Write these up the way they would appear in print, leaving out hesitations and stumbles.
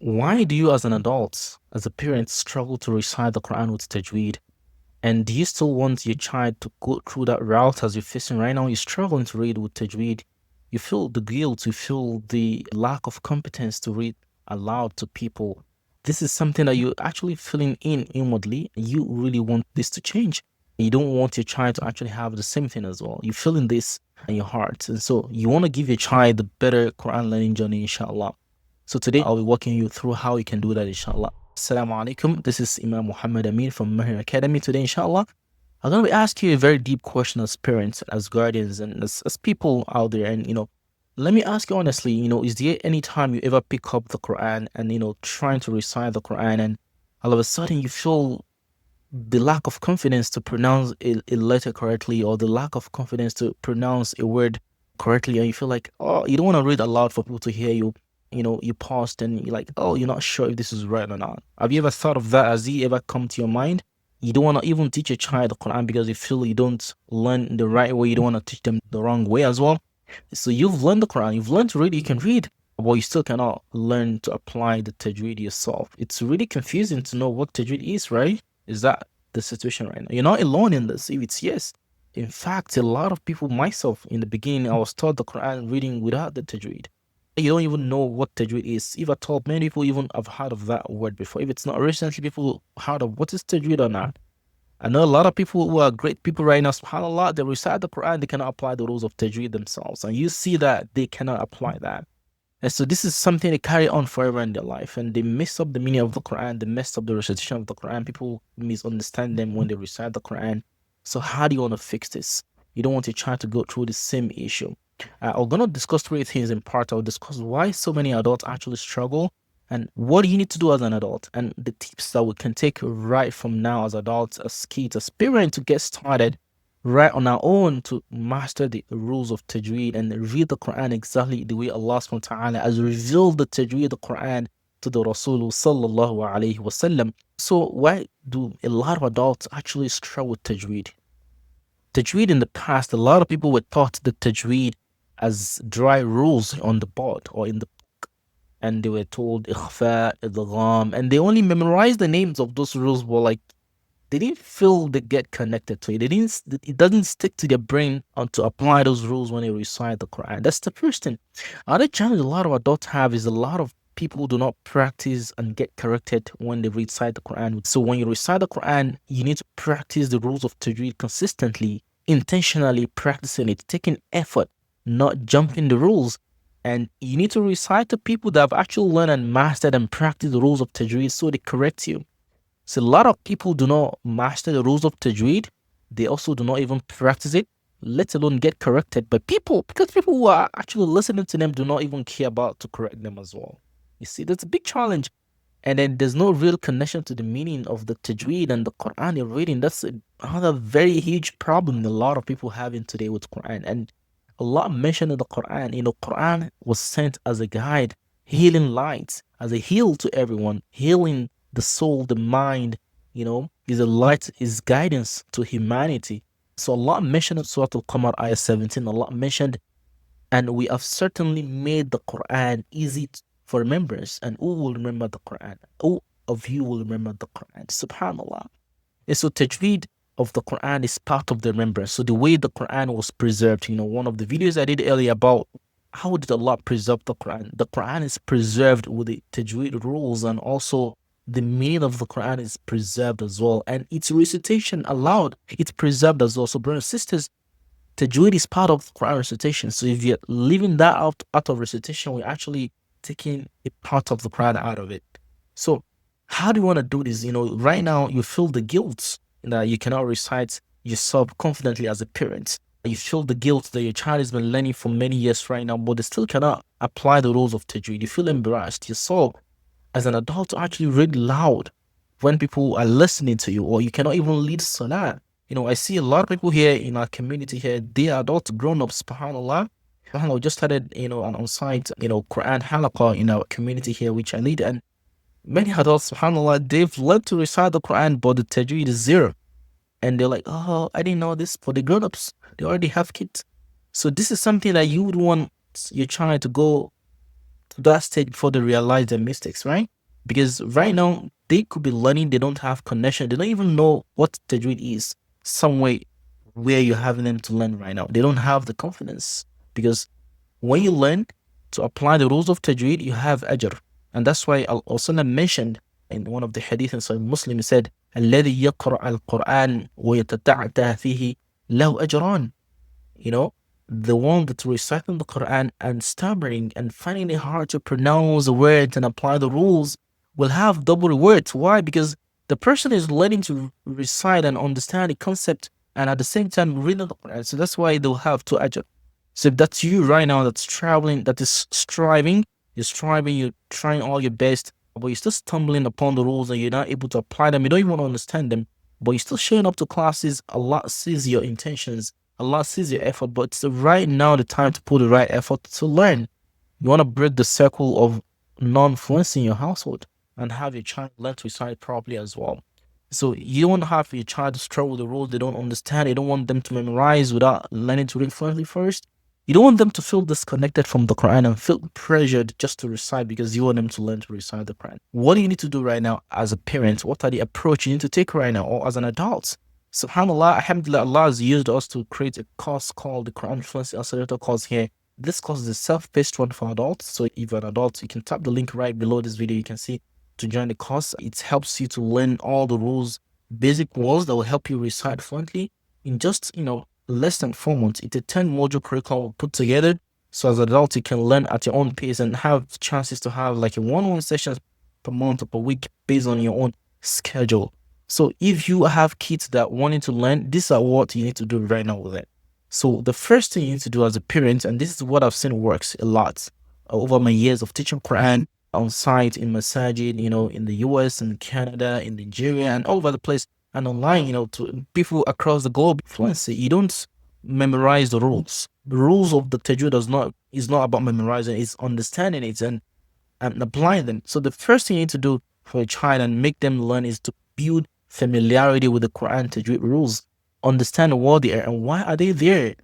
Why do you, as an adult, as a parent, struggle to recite the Quran with Tajweed? And do you still want your child to go through that route as you're facing right now? You're struggling to read with Tajweed. You feel the guilt, you feel the lack of competence to read aloud to people. This is something that you're actually feeling inwardly. You really want this to change. You don't want your child to actually have the same thing as well. You're feeling this in your heart. And so you want to give your child the better Quran learning journey, inshallah. So today I'll be walking you through how you can do that, inshallah. Assalamu alaikum. This is Imam Muhammad Amin from Mahir Academy. Today, inshallah, I'm going to be asking you a very deep question as parents, as guardians, and as people out there. And, let me ask you honestly, is there any time you ever pick up the Quran and, trying to recite the Quran and all of a sudden you feel the lack of confidence to pronounce a letter correctly or the lack of confidence to pronounce a word correctly, and you feel like, oh, you don't want to read aloud for people to hear you. You paused and you're like, oh, you're not sure if this is right or not. Have you ever thought of that? Has it ever come to your mind? You don't want to even teach a child the Quran because you feel you don't learn the right way. You don't want to teach them the wrong way as well. So you've learned the Quran, you've learned to read, you can read, but you still cannot learn to apply the tajweed yourself. It's really confusing to know what tajweed is, right? Is that the situation right now? You're not alone in this. If it's yes. In fact, a lot of people, myself, in the beginning, I was taught the Quran reading without the tajweed. You don't even know what tajweed is. If at all, many people even have heard of that word before. If it's not recently, people heard of what is tajweed or not. I know a lot of people who are great people right now, subhanAllah, they recite the Quran, they cannot apply the rules of tajweed themselves. And you see that they cannot apply that. And so this is something they carry on forever in their life. And they mess up the meaning of the Quran, they mess up the recitation of the Quran. People misunderstand them when they recite the Quran. So how do you want to fix this? You don't want your child to go through the same issue. I'm going to discuss three things in part. I'll discuss why so many adults actually struggle and what do you need to do as an adult and the tips that we can take right from now as adults, as kids, as parents to get started right on our own to master the rules of Tajweed and read the Quran exactly the way Allah subhanahu wa ta'ala has revealed the Tajweed, the Quran, to the Rasul sallallahu alayhi wasallam. So why do a lot of adults actually struggle with Tajweed? Tajweed in the past, a lot of people were taught the Tajweed as dry rules on the board or in the book. And they were told ikhfa, idgham, and they only memorized the names of those rules, but like they didn't feel they get connected to it. It doesn't stick to their brain to apply those rules when they recite the Quran. That's the first thing. Another challenge a lot of adults have is a lot of people do not practice and get corrected when they recite the Quran. So when you recite the Quran, you need to practice the rules of Tajweed consistently, intentionally practicing it, taking effort, not jumping the rules. And you need to recite to people that have actually learned and mastered and practiced the rules of Tajweed so they correct you. So a lot of people do not master the rules of Tajweed. They also do not even practice it, let alone get corrected by people, because people who are actually listening to them do not even care about to correct them as well. You see, that's a big challenge. And then there's no real connection to the meaning of the Tajweed and the Quran you're reading. That's another very huge problem a lot of people having today with Quran. And Allah mentioned in the Quran, Quran was sent as a guide, healing light, as a heal to everyone, healing the soul, the mind, is a light, is guidance to humanity. So Allah mentioned in Surah Al-Qamar, ayah 17, Allah mentioned, and we have certainly made the Quran easy for remembrance, and who will remember the Quran? Who of you will remember the Quran? Subhanallah. And so Tajweed of the Quran is part of the remembrance. So the way the Quran was preserved, one of the videos I did earlier about how did Allah preserve the Quran is preserved with the Tajweed rules, and also the meaning of the Quran is preserved as well, and its recitation aloud, it's preserved as well. So brothers and sisters, Tajweed is part of Quran recitation. So if you're leaving that out of recitation, we're actually taking a part of the Quran out of it. So how do you want to do this? Right now you feel the guilt that you cannot recite yourself confidently as a parent. You feel the guilt that your child has been learning for many years right now, but they still cannot apply the rules of Tajweed. You feel embarrassed. Yourself as an adult to actually read loud when people are listening to you, or you cannot even lead Salah. I see a lot of people here in our community here, they are adults, grown-ups, subhanAllah. We just started, an on-site, Quran halaqah in our community here, which I lead. And many adults, subhanAllah, they've learned to recite the Quran, but the tajweed is zero. And they're like, oh, I didn't know this. For the grown-ups, they already have kids. So this is something that you would want your child to go to that stage before they realize their mistakes, right? Because right now they could be learning, they don't have connection, they don't even know what tajweed is. Some way where you're having them to learn right now, they don't have the confidence because when you learn to apply the rules of tajweed, you have ajr. And that's why Al-Sunnah mentioned in one of the hadith in Sahih Muslim, he said, الذي يقرأ القرآن ويتتعتع فيه له أجران. You know, the one that's reciting the Quran and stammering and finding it hard to pronounce the words and apply the rules will have double rewards. Why? Because the person is learning to recite and understand the concept and at the same time reading the Quran. So that's why they'll have two ajr. So if that's you right now that's traveling, that is striving, you're trying all your best, but you're still stumbling upon the rules and you're not able to apply them, you don't even want to understand them, but you're still showing up to classes, Allah sees your intentions, Allah sees your effort, but it's right now the time to put the right effort to learn. You want to break the circle of non-fluency in your household and have your child learn to recite properly as well. So you don't have your child struggle with the rules they don't understand. You don't want them to memorize without learning to read fluently first. You don't want them to feel disconnected from the Quran and feel pressured just to recite because you want them to learn to recite the Quran. What do you need to do right now as a parent? What are the approach you need to take right now or as an adult? SubhanAllah, Alhamdulillah, Allah has used us to create a course called the Quran Fluency Accelerator course here. This course is a self-paced one for adults. So if you're an adult, you can tap the link right below this video. You can see to join the course. It helps you to learn all the rules, basic rules that will help you recite fluently in just, less than 4 months. It's a 10 module curriculum put together. So as an adult, you can learn at your own pace and have chances to have like a one-on-one sessions per month or per week based on your own schedule. So if you have kids that wanting to learn, these are what you need to do right now with it. So the first thing you need to do as a parent, and this is what I've seen works a lot over my years of teaching Quran on site in Masajid, in the US and Canada, in Nigeria and all over the place and online, to people across the globe. Fluency, you don't memorize the rules. The rules of the Tajweed is not about memorizing, it's understanding it and applying them. So the first thing you need to do for a child and make them learn is to build familiarity with the Quran Tajweed rules. Understand what they are and why are they there.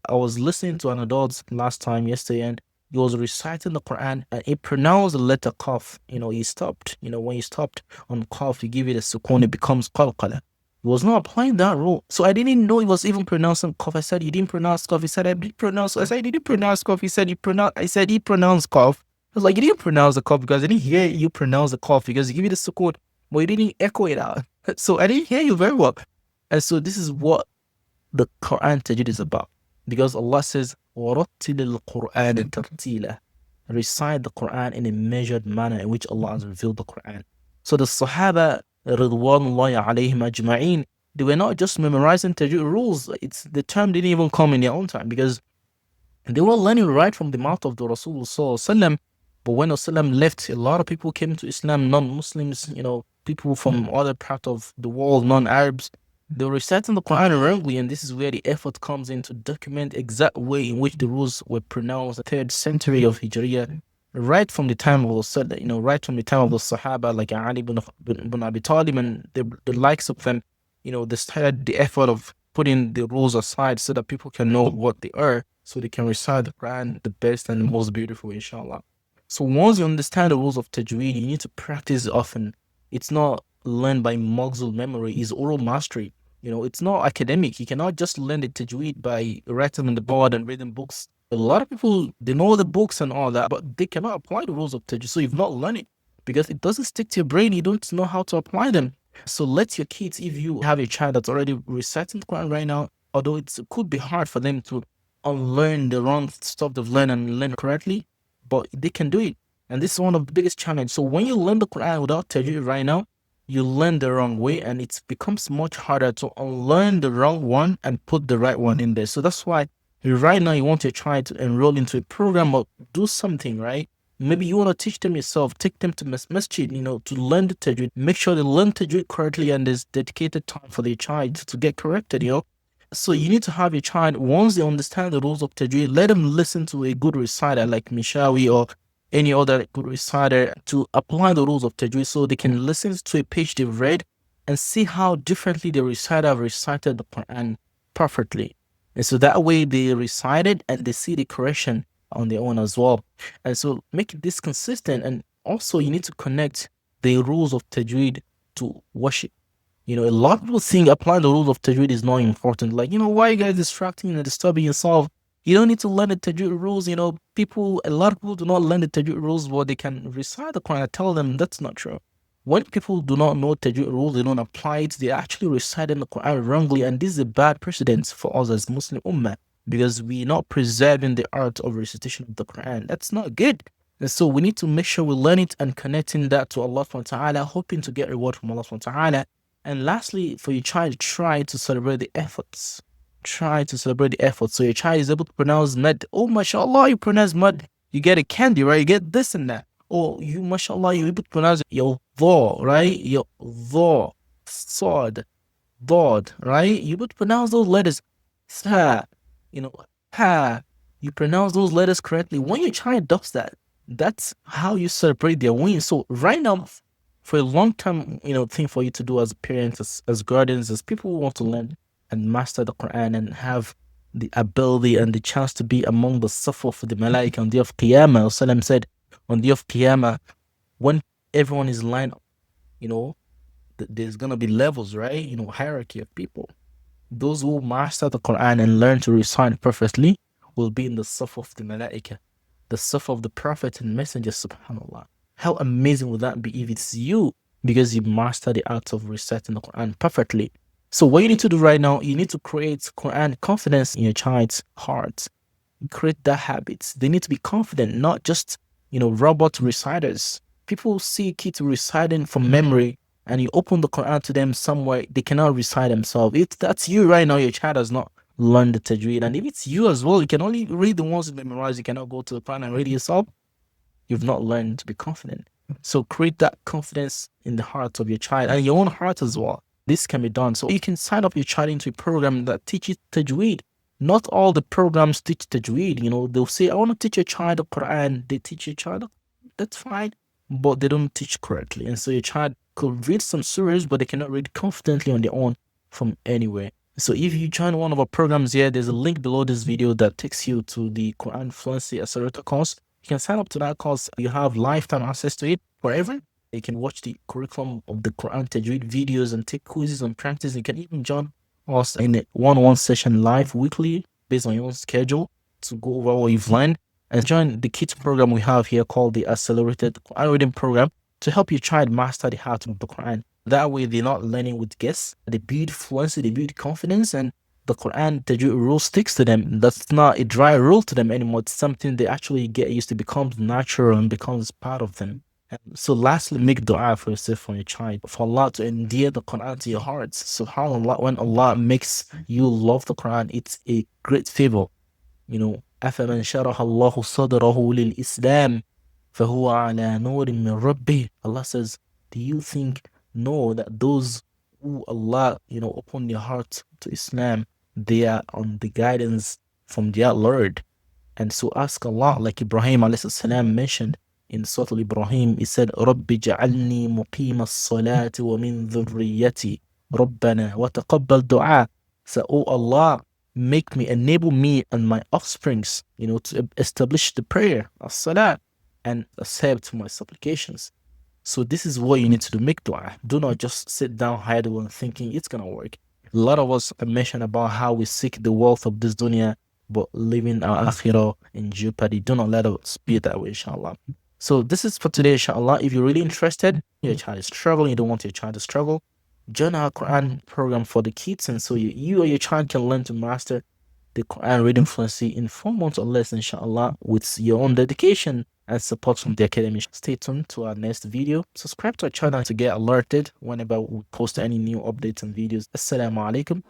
I was listening to an adult yesterday, and he was reciting the Quran and he pronounced the letter Qaf. He stopped. When he stopped on Qaf, you give it a sukun, it becomes qalqala. He was not applying that rule. So I didn't know he was even pronouncing Qaf. I said, you didn't pronounce Qaf. He said, I did pronounce. I said, you didn't pronounce Qaf. He said, I said, he pronounced Qaf. I was like, you didn't pronounce the Qaf because I didn't hear you pronounce the Qaf because you give it a sukun, but you didn't echo it out. So I didn't hear you very well. And so this is what the Quran Tajweed is about. Because Allah says, وَرَتِّلِ الْقُرْآنِ تَرْتِيلًا. Recite the Quran in a measured manner in which Allah has revealed the Quran. So the Sahaba, Ridwanullahi alayhim ajma'een, they were not just memorizing Tajweed rules. The term didn't even come in their own time because they were learning right from the mouth of the Rasul Sallallahu Alaihi Wasallam. But when Rasul left, a lot of people came to Islam, non-Muslims, people from other parts of the world, non-Arabs. They were reciting the Quran wrongly, and this is where the effort comes in to document exact way in which the rules were pronounced. The 3rd century of Hijriya, right from the time of the right from the time of the Sahaba, like Ali ibn Abi Talib and the likes of them, they started the effort of putting the rules aside so that people can know what they are, so they can recite the Quran the best and the most beautiful, inshallah. So once you understand the rules of Tajweed, you need to practice often. It's not learned by muscle memory, it's oral mastery. It's not academic. You cannot just learn the Tajweed by writing on the board and reading books. A lot of people, they know the books and all that, but they cannot apply the rules of Tajweed. So you've not learned it because it doesn't stick to your brain. You don't know how to apply them. So let your kids, if you have a child that's already reciting the Quran right now, although it could be hard for them to unlearn the wrong stuff they've learned and learn correctly, but they can do it. And this is one of the biggest challenges. So when you learn the Quran without Tajweed right now, you learn the wrong way and it becomes much harder to unlearn the wrong one and put the right one in there. So that's why right now you want to try to enroll into a program or do something, right? Maybe you want to teach them yourself, take them to masjid, to learn the Tajweed. Make sure they learn Tajweed correctly and there's dedicated time for their child to get corrected, So you need to have your child, once they understand the rules of Tajweed, let them listen to a good reciter like Mishawi or any other good reciter to apply the rules of Tajweed so they can listen to a page they've read and see how differently the reciter have recited the Quran perfectly. And so that way they recite it and they see the correction on their own as well. And so make this consistent. And also you need to connect the rules of Tajweed to worship. A lot of people think applying the rules of Tajweed is not important. Like, why you guys distracting and disturbing yourself? You don't need to learn the Tajweed rules. A lot of people do not learn the Tajweed rules, but they can recite the Quran. I tell them that's not true. When people do not know Tajweed rules, they don't apply it, they actually reciting the Quran wrongly. And this is a bad precedent for us as Muslim Ummah because we're not preserving the art of recitation of the Quran. That's not good. And so we need to make sure we learn it and connecting that to Allah subhanahu wa ta'ala, hoping to get reward from Allah subhanahu wa ta'ala. And lastly, for your child, try to celebrate the efforts. Try to celebrate the efforts. So your child is able to pronounce mad. Oh, mashallah, you pronounce mad. You get a candy, right? You get this and that. Oh, you, mashallah, you're able to pronounce your dha, right? Your dha, sword, dod, right? You able to pronounce those letters. Sa, ha. You pronounce those letters correctly. When your child does that, that's how you celebrate their win. So right now, for a long time, thing for you to do as parents, as guardians, as people who want to learn and master the Quran and have the ability and the chance to be among the safwa for the malaika on the day of Qiyamah. Salam said, on the day of Qiyamah, when everyone is lined up, there's gonna be levels, right? Hierarchy of people. Those who master the Quran and learn to recite perfectly will be in the safwa of the malaika, the safwa of the Prophet and Messenger, subhanAllah. How amazing would that be if it's you because you master the art of reciting the Quran perfectly? So what you need to do right now, you need to create Quran confidence in your child's heart. Create that habit. They need to be confident, not just, robot reciters. People see kids reciting from memory and you open the Quran to them somewhere, they cannot recite themselves. If that's you right now, your child has not learned the Tajweed. And if it's you as well, you can only read the ones you memorize. You cannot go to the Quran and read it yourself. You've not learned to be confident. So create that confidence in the heart of your child and your own heart as well. This can be done. So you can sign up your child into a program that teaches Tajweed. Not all the programs teach Tajweed. They'll say, I want to teach your child the Quran. They teach your child. That's fine. But they don't teach correctly. And so your child could read some surahs, but they cannot read confidently on their own from anywhere. So if you join one of our programs here, there's a link below this video that takes you to the Quran Fluency Accelerator course. You can sign up to that course. You have lifetime access to it forever. You can watch the curriculum of the Quran Tajweed videos and take quizzes and practice. You can even join us in a one-on-one session live weekly based on your own schedule to go over what you've learned. And join the kids program we have here called the Accelerated Quran Reading Program to help your child master the art of the Quran. That way they're not learning with guess. They build fluency, they build confidence, and the Quran Tajweed rule sticks to them. That's not a dry rule to them anymore. It's something they actually get used to, becomes natural and becomes part of them. And so lastly, make dua for yourself, for your child, for Allah to endear the Quran to your hearts. SubhanAllah, when Allah makes you love the Quran, it's a great favor. أَفَمَنْ شَرَحَ اللَّهُ صَدْرَهُ لِلْإِسْلَامِ فَهُوَ عَلَى نُورٍ مِّن رَبِّهِ. Allah says, do you know that those who Allah, open their heart to Islam, they are on the guidance from their Lord. And so ask Allah, like Ibrahim alayhi salam mentioned in Surah Al-Ibrahim, he said, رَبِّ جَعَلْنِي مُقِيمَ الصَّلَاةِ وَمِن ذُرِّيَّتِي رَبَّنَا وَتَقَبَّلْ دُعَاء. So, oh Allah, enable me and my offsprings, to establish the prayer, as-salat, and accept my supplications. So this is what you need to do. Make dua. Do not just sit down idle and thinking it's going to work. A lot of us mention about how we seek the wealth of this dunya, but leaving our akhirah in jeopardy. Do not let us be that way, inshallah. So this is for today, inshallah. If you're really interested, your child is struggling, you don't want your child to struggle, join our Quran program for the kids. And so you or your child can learn to master the Quran reading fluency in 4 months or less, inshallah, with your own dedication and support from the academy. Stay tuned to our next video. Subscribe to our channel to get alerted whenever we post any new updates and videos. Assalamu alaikum.